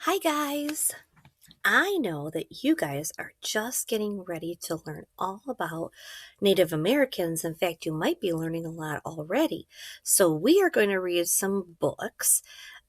Hi, guys. I know that you guys are just getting ready to learn all about Native Americans. In fact, you might be learning a lot already. So, we are going to read some books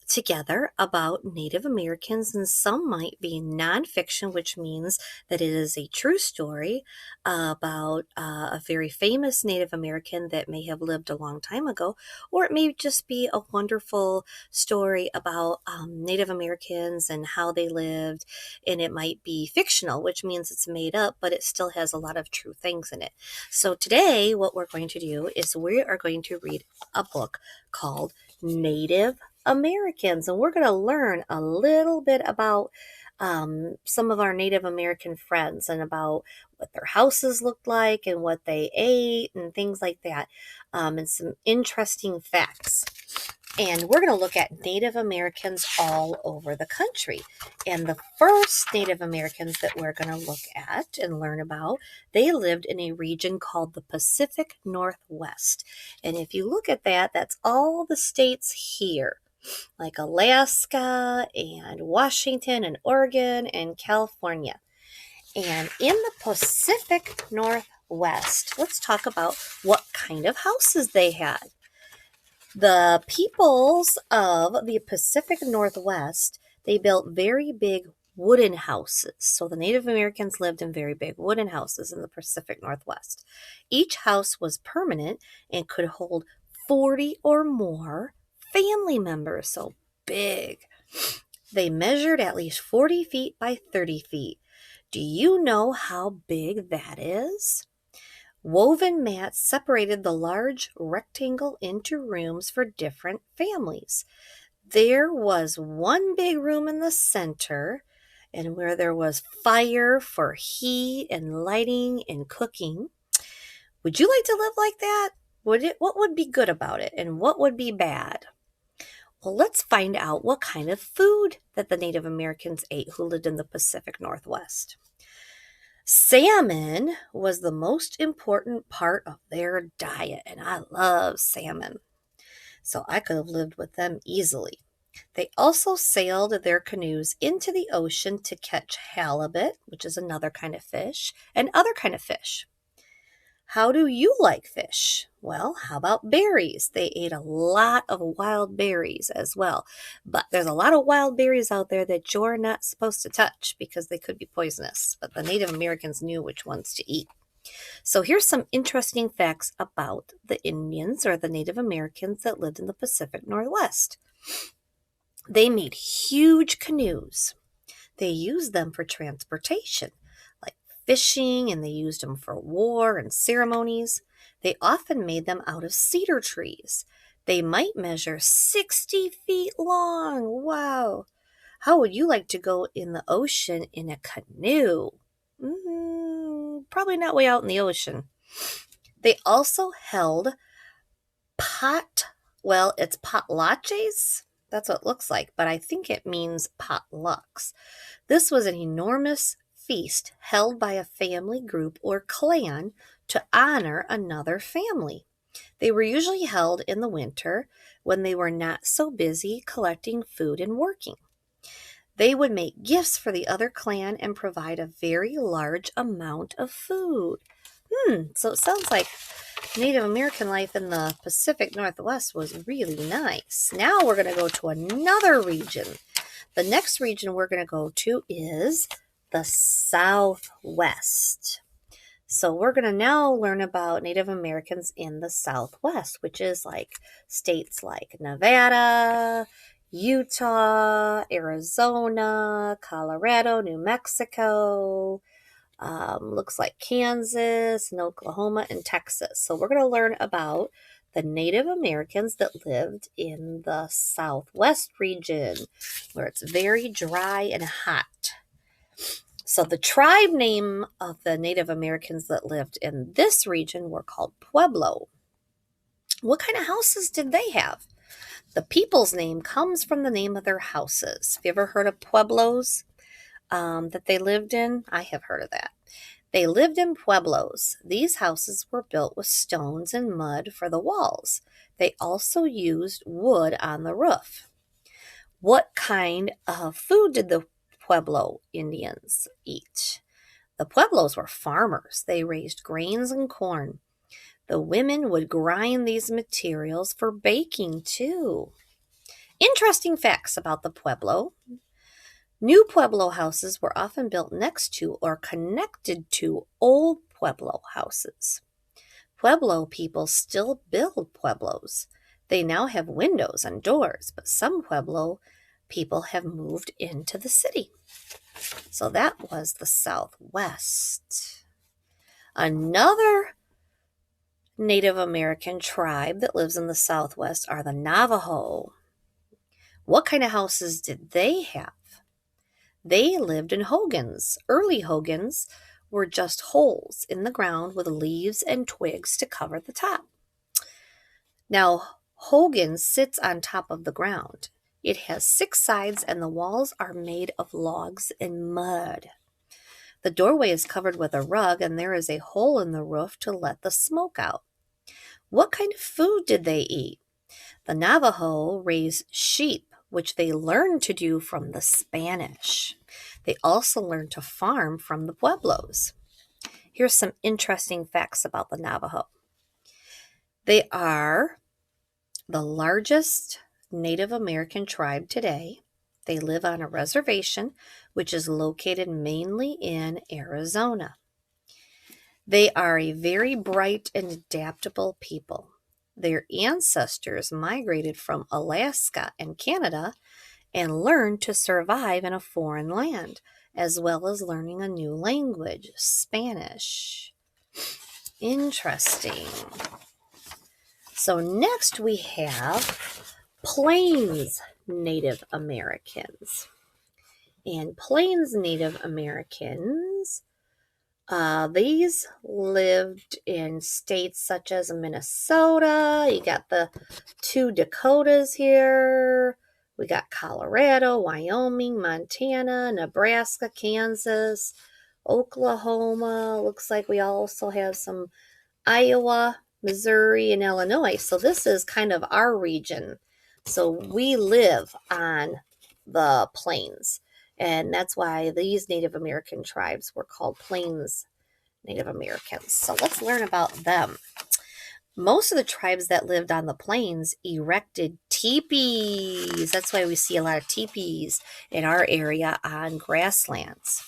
together about Native Americans, and some might be nonfiction, which means that it is a true story about a very famous Native American that may have lived a long time ago, or it may just be a wonderful story about Native Americans and how they lived, and it might be fictional, which means it's made up, but it still has a lot of true things in it. So today, what we're going to do is we are going to read a book called Native Americans, and we're going to learn a little bit about some of our Native American friends and about what their houses looked like and what they ate and things like that, and some interesting facts. And we're going to look at Native Americans all over the country. And the first Native Americans that we're going to look at and learn about, they lived in a region called the Pacific Northwest. And if you look at that, that's all the states here, like Alaska and Washington and Oregon and California. And in the Pacific Northwest, let's talk about what kind of houses they had. The peoples of the Pacific Northwest, they built very big wooden houses. So the Native Americans lived in very big wooden houses in the Pacific Northwest. Each house was permanent and could hold 40 or more family members. So big. They measured at least 40 feet by 30 feet. Do you know how big that is? Woven mats separated the large rectangle into rooms for different families. There was one big room in the center, and where there was fire for heat and lighting and cooking. Would you like to live like that? What would be good about it, and what would be bad? Well, let's find out what kind of food that the Native Americans ate who lived in the Pacific Northwest. Salmon was the most important part of their diet, and I love salmon. So I could have lived with them easily. They also sailed their canoes into the ocean to catch halibut, which is another kind of fish, and other kind of fish. How do you like fish? Well, how about berries? They ate a lot of wild berries as well. But there's a lot of wild berries out there that you're not supposed to touch because they could be poisonous. But the Native Americans knew which ones to eat. So here's some interesting facts about the Indians or the Native Americans that lived in the Pacific Northwest. They made huge canoes. They used them for transportation, like fishing, and they used them for war and ceremonies. They often made them out of cedar trees. They might measure 60 feet long. Wow. How would you like to go in the ocean in a canoe? Probably not way out in the ocean. They also held it's potlatches. That's what it looks like, but I think it means potlucks. This was an enormous feast held by a family group or clan to honor another family. They were usually held in the winter when they were not so busy collecting food and working. They would make gifts for the other clan and provide a very large amount of food. So it sounds like Native American life in the Pacific Northwest was really nice. Now we're going to go to another region. The next region we're going to go to is the Southwest. So we're going to now learn about Native Americans in the Southwest, which is like states like Nevada, Utah, Arizona, Colorado, New Mexico, looks like Kansas and Oklahoma and Texas. So we're going to learn about the Native Americans that lived in the Southwest region, where it's very dry and hot. So the tribe name of the Native Americans that lived in this region were called Pueblo. What kind of houses did they have? The people's name comes from the name of their houses. Have you ever heard of Pueblos that they lived in? I have heard of that. They lived in pueblos. These houses were built with stones and mud for the walls. They also used wood on the roof. What kind of food did the Pueblo Indians eat? The Pueblos were farmers. They raised grains and corn. The women would grind these materials for baking too. Interesting facts about the Pueblo. New Pueblo houses were often built next to or connected to old Pueblo houses. Pueblo people still build Pueblos. They now have windows and doors, but some Pueblo people have moved into the city. So that was the Southwest. Another Native American tribe that lives in the Southwest are the Navajo. What kind of houses did they have? They lived in hogans. Early hogans were just holes in the ground with leaves and twigs to cover the top. Now, hogan sits on top of the ground. It has 6 sides and the walls are made of logs and mud. The doorway is covered with a rug and there is a hole in the roof to let the smoke out. What kind of food did they eat? The Navajo raised sheep, which they learned to do from the Spanish. They also learned to farm from the Pueblos. Here's some interesting facts about the Navajo. They are the largest Native American tribe today. They live on a reservation, which is located mainly in Arizona. They are a very bright and adaptable people. Their ancestors migrated from Alaska and Canada and learned to survive in a foreign land, as well as learning a new language, Spanish. Interesting. So next we have Plains Native Americans. And Plains Native Americans, these lived in states such as Minnesota. You got the 2 Dakotas here. We got Colorado, Wyoming, Montana, Nebraska, Kansas, Oklahoma. Looks like we also have some Iowa, Missouri, and Illinois. So this is kind of our region. So we live on the plains. And that's why these Native American tribes were called Plains Native Americans. So let's learn about them. Most of the tribes that lived on the plains erected teepees. That's why we see a lot of teepees in our area on grasslands.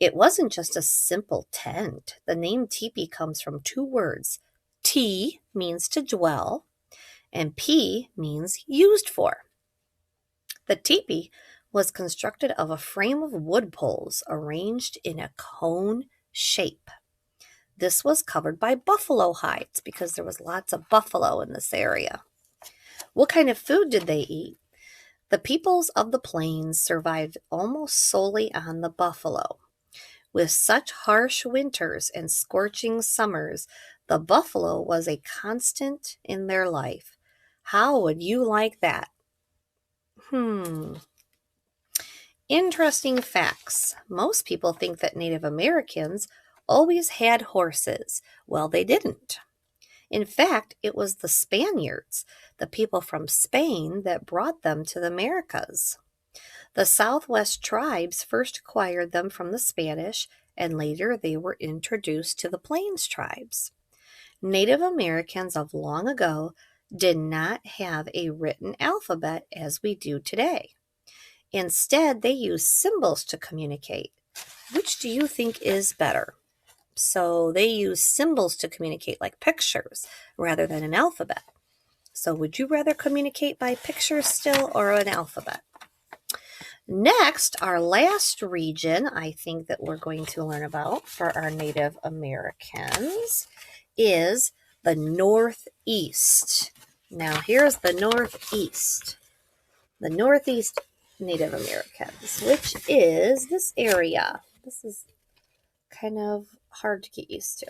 It wasn't just a simple tent. The name teepee comes from 2 words. T means to dwell, and P means used for. The teepee was constructed of a frame of wood poles arranged in a cone shape. This was covered by buffalo hides because there was lots of buffalo in this area. What kind of food did they eat? The peoples of the plains survived almost solely on the buffalo. With such harsh winters and scorching summers, the buffalo was a constant in their life. How would you like that? Interesting facts. Most people think that Native Americans always had horses. Well, they didn't. In fact, it was the Spaniards, the people from Spain, that brought them to the Americas. The Southwest tribes first acquired them from the Spanish, and later they were introduced to the Plains tribes. Native Americans of long ago did not have a written alphabet as we do today. Instead, they used symbols to communicate. Which do you think is better? So they use symbols to communicate, like pictures, rather than an alphabet. So would you rather communicate by pictures still or an alphabet? Next, our last region I think that we're going to learn about for our Native Americans is the Northeast. Now, here's the Northeast. The Northeast Native Americans, which is this area. This is kind of hard to get used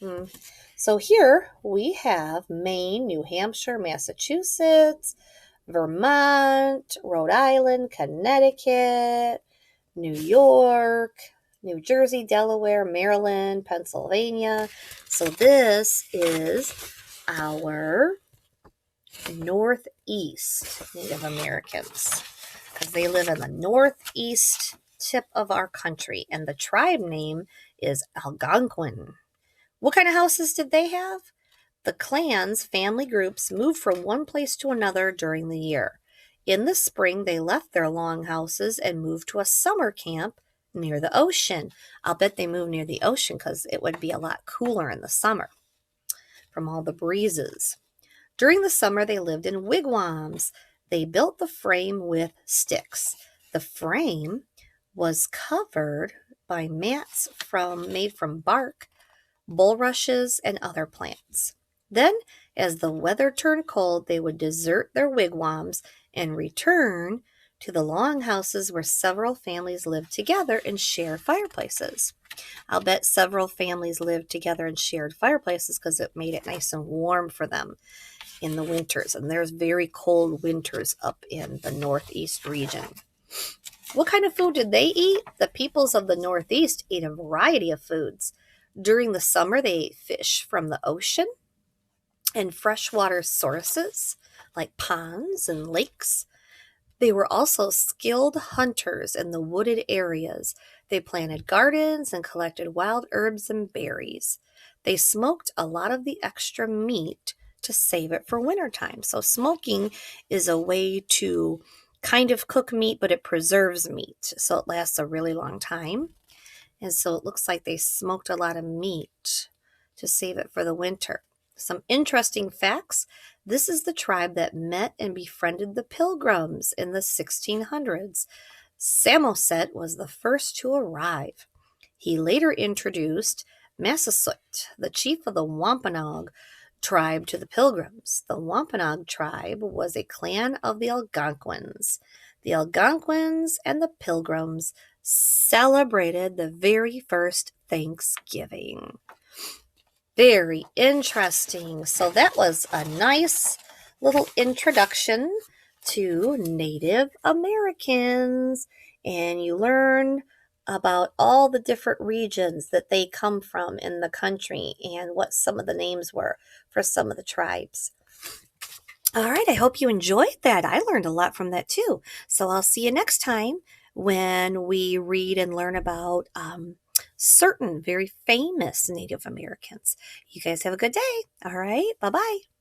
to. So here we have Maine, New Hampshire, Massachusetts, Vermont, Rhode Island, Connecticut, New York, New Jersey, Delaware, Maryland, Pennsylvania. So this is our Northeast Native Americans because they live in the northeast tip of our country, and the tribe name is Algonquin. What kind of houses did they have? The clans, family groups, moved from one place to another during the year. In the spring, they left their long houses and moved to a summer camp near the ocean. I'll bet they moved near the ocean because it would be a lot cooler in the summer from all the breezes. During the summer, they lived in wigwams. They built the frame with sticks. The frame was covered by mats made from bark, bulrushes, and other plants. Then, as the weather turned cold, they would desert their wigwams and return to the long houses where several families lived together and shared fireplaces. I'll bet several families lived together and shared fireplaces because it made it nice and warm for them in the winters. And there's very cold winters up in the Northeast region. What kind of food did they eat? The peoples of the Northeast ate a variety of foods. During the summer, they ate fish from the ocean and freshwater sources like ponds and lakes. They were also skilled hunters in the wooded areas. They planted gardens and collected wild herbs and berries. They smoked a lot of the extra meat to save it for wintertime. So smoking is a way to kind of cook meat, but it preserves meat. So it lasts a really long time. And so it looks like they smoked a lot of meat to save it for the winter. Some interesting facts. This is the tribe that met and befriended the Pilgrims in the 1600s. Samoset was the first to arrive. He later introduced Massasoit, the chief of the Wampanoag tribe, to the Pilgrims. The Wampanoag tribe was a clan of the Algonquins. The Algonquins and the Pilgrims celebrated the very first Thanksgiving. Very interesting. So that was a nice little introduction to Native Americans. And you learn about all the different regions that they come from in the country and what some of the names were for some of the tribes. All right, I hope you enjoyed that. I learned a lot from that too. So I'll see you next time when we read and learn about certain very famous Native Americans. You guys have a good day. All right, bye-bye.